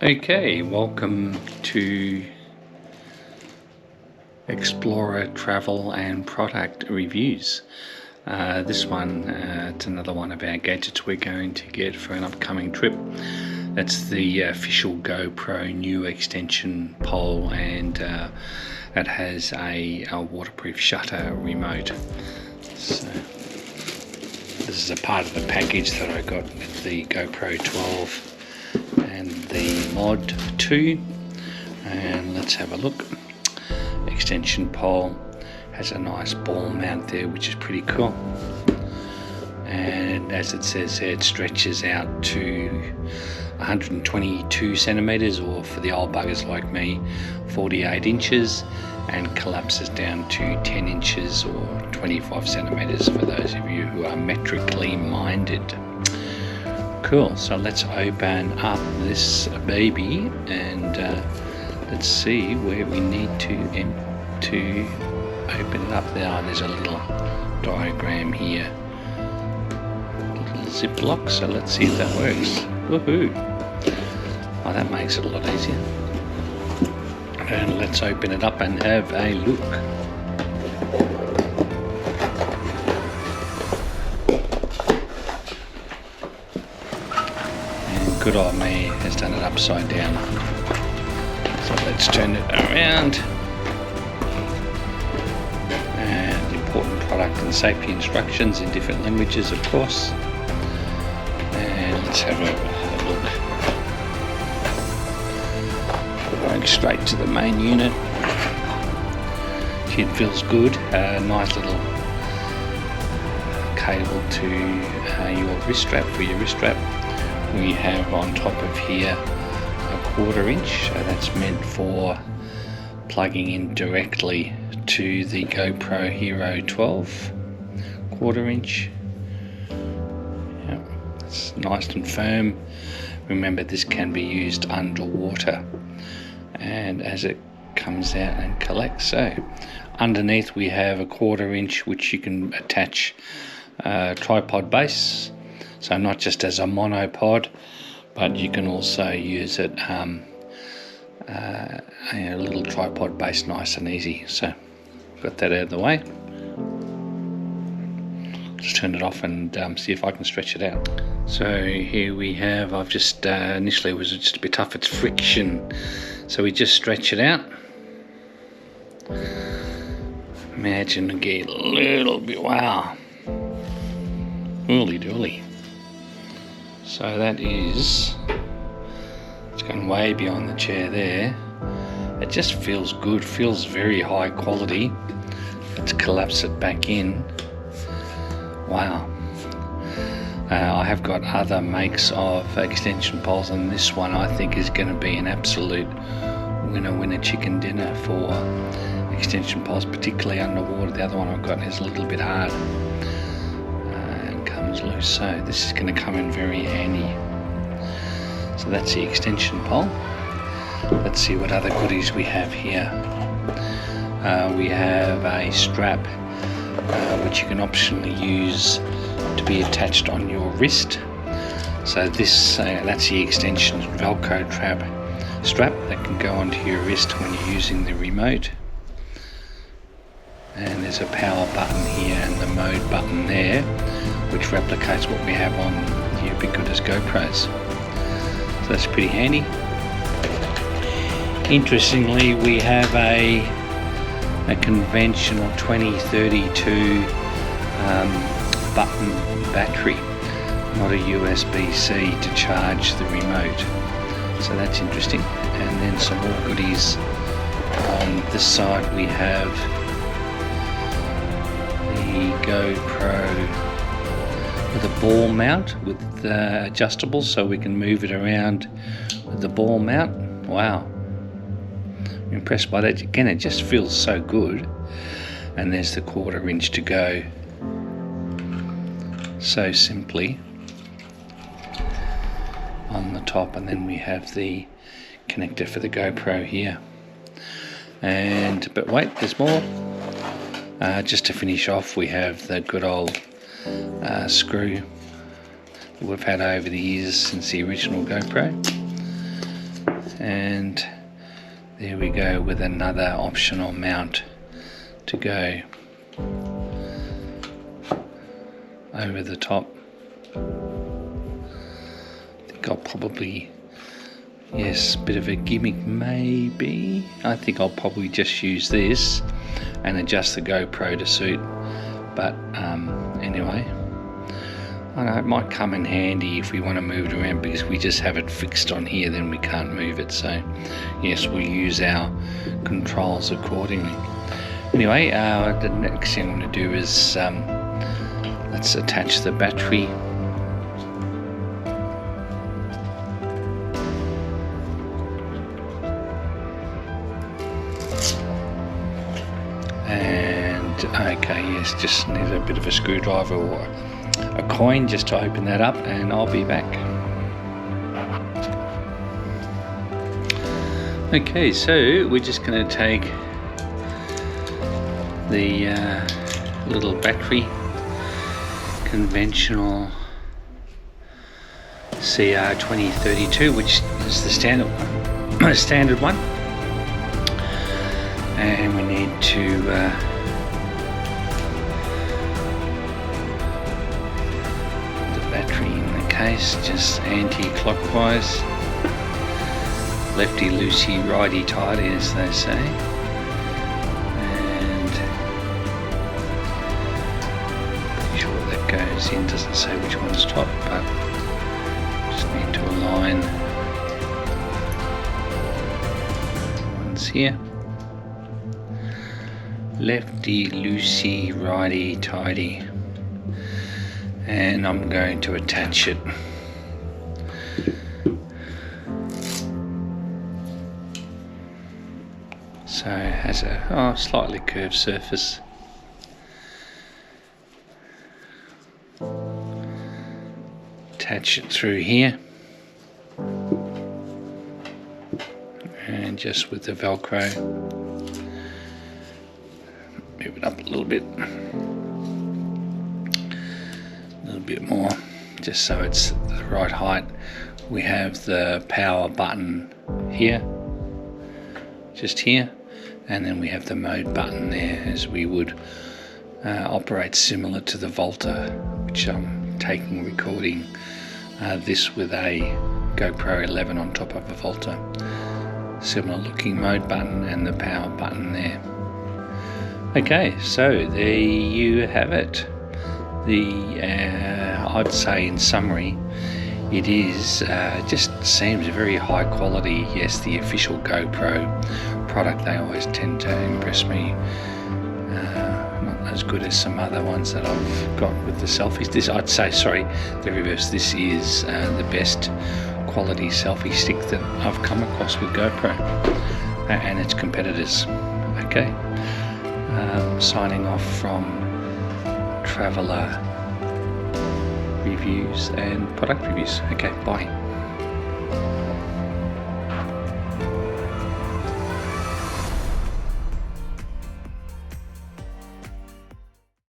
Okay, welcome to Explorer Travel and Product Reviews. This one, it's another one of our gadgets we're going to get for an upcoming trip. That's the official GoPro new extension pole, and it has a waterproof shutter remote. So this is a part of the package that I got with the GoPro 12 and the Mod 2, and let's have a look. Extension pole has a nice ball mount there, which is pretty cool, and as it says there, it stretches out to 122 centimeters, or for the old buggers like me, 48 inches, and collapses down to 10 inches or 25 centimeters for those of you who are metrically minded. Cool, so let's open up this baby and let's see where we need to open it up. There's a little diagram here, little ziplock, so let's see if that works. Woohoo! Oh, that makes it a lot easier. And let's open it up and have a look. And good old me has done it upside down. So let's turn it around. And important product and safety instructions in different languages, of course. And let's have a look. Going straight to the main unit. It feels good. Nice little cable to your wrist strap, for your wrist strap. We have on top of here a 1/4 inch, so that's meant for plugging in directly to the GoPro Hero 12. 1/4 inch. Yep, it's nice and firm. Remember, this can be used underwater, and as it comes out and collects. So underneath we have a 1/4 inch, which you can attach tripod base, so not just as a monopod, but you can also use it a little tripod base, nice and easy. So got that out of the way. Just turn it off and see if I can stretch it out. So here we have, I've just initially it was just a bit tough, it's friction, so we just stretch it out. Imagine and get a little bit, wow, holy dooly. So that is, it's gone way beyond the chair there. It just feels good, feels very high quality. Let's collapse it back in. Wow. I have got other makes of extension poles, and this one I think is going to be an absolute winner chicken dinner for extension poles, particularly underwater. The other one I've got is a little bit hard and comes loose, so this is going to come in very handy. So that's the extension pole. Let's see what other goodies we have here. We have a strap which you can optionally use to be attached on your wrist. So this that's the extension velcro strap that can go onto your wrist when you're using the remote. And there's a power button here and the mode button there, which replicates what we have on the ubiquitous GoPros. So that's pretty handy. Interestingly, we have a conventional 2032 button battery, not a USB-C to charge the remote. So that's interesting. And then some more goodies. On this side we have the GoPro with a ball mount with adjustable, so we can move it around with the ball mount. Wow, I'm impressed by that. Again, it just feels so good. And there's the 1/4 inch to go, so simply on the top, and then we have the connector for the GoPro here. But wait, there's more. Just to finish off, we have the good old screw that we've had over the years since the original GoPro. And there we go with another optional mount to go over the top. I think I'll probably, yes, bit of a gimmick maybe. I think I'll probably just use this and adjust the GoPro to suit. But anyway, I know it might come in handy if we want to move it around, because we just have it fixed on here, then we can't move it. So yes, we'll use our controls accordingly. Anyway, the next thing I'm going to do is let's attach the battery. And okay, yes, just need a bit of a screwdriver or a coin just to open that up, and I'll be back. Okay, so we're just going to take the little battery, conventional CR2032, which is the standard one, and we need to the battery in the case, just anti-clockwise, lefty loosey, righty tighty, as they say. And pretty sure that goes in, doesn't say which one's top, but just need to align ones here. Lefty loosey, righty tighty, and I'm going to attach it. So it has a slightly curved surface. Attach it through here, and just with the velcro, move it up a little bit more, just so it's the right height. We have the power button here, just here, and then we have the mode button there, as we would operate similar to the Volta, which I'm recording this with a GoPro 11 on top of a Volta. Similar looking mode button and the power button there. Okay, so there you have it. I'd say in summary, it is just seems very high quality. Yes, the official GoPro product, they always tend to impress me. Not as good as some other ones that I've got with the selfies. This, I'd say, sorry, the reverse. This is the best quality selfie stick that I've come across with GoPro and its competitors. Okay, signing off from Traveller Reviews and Product Reviews. Okay, bye.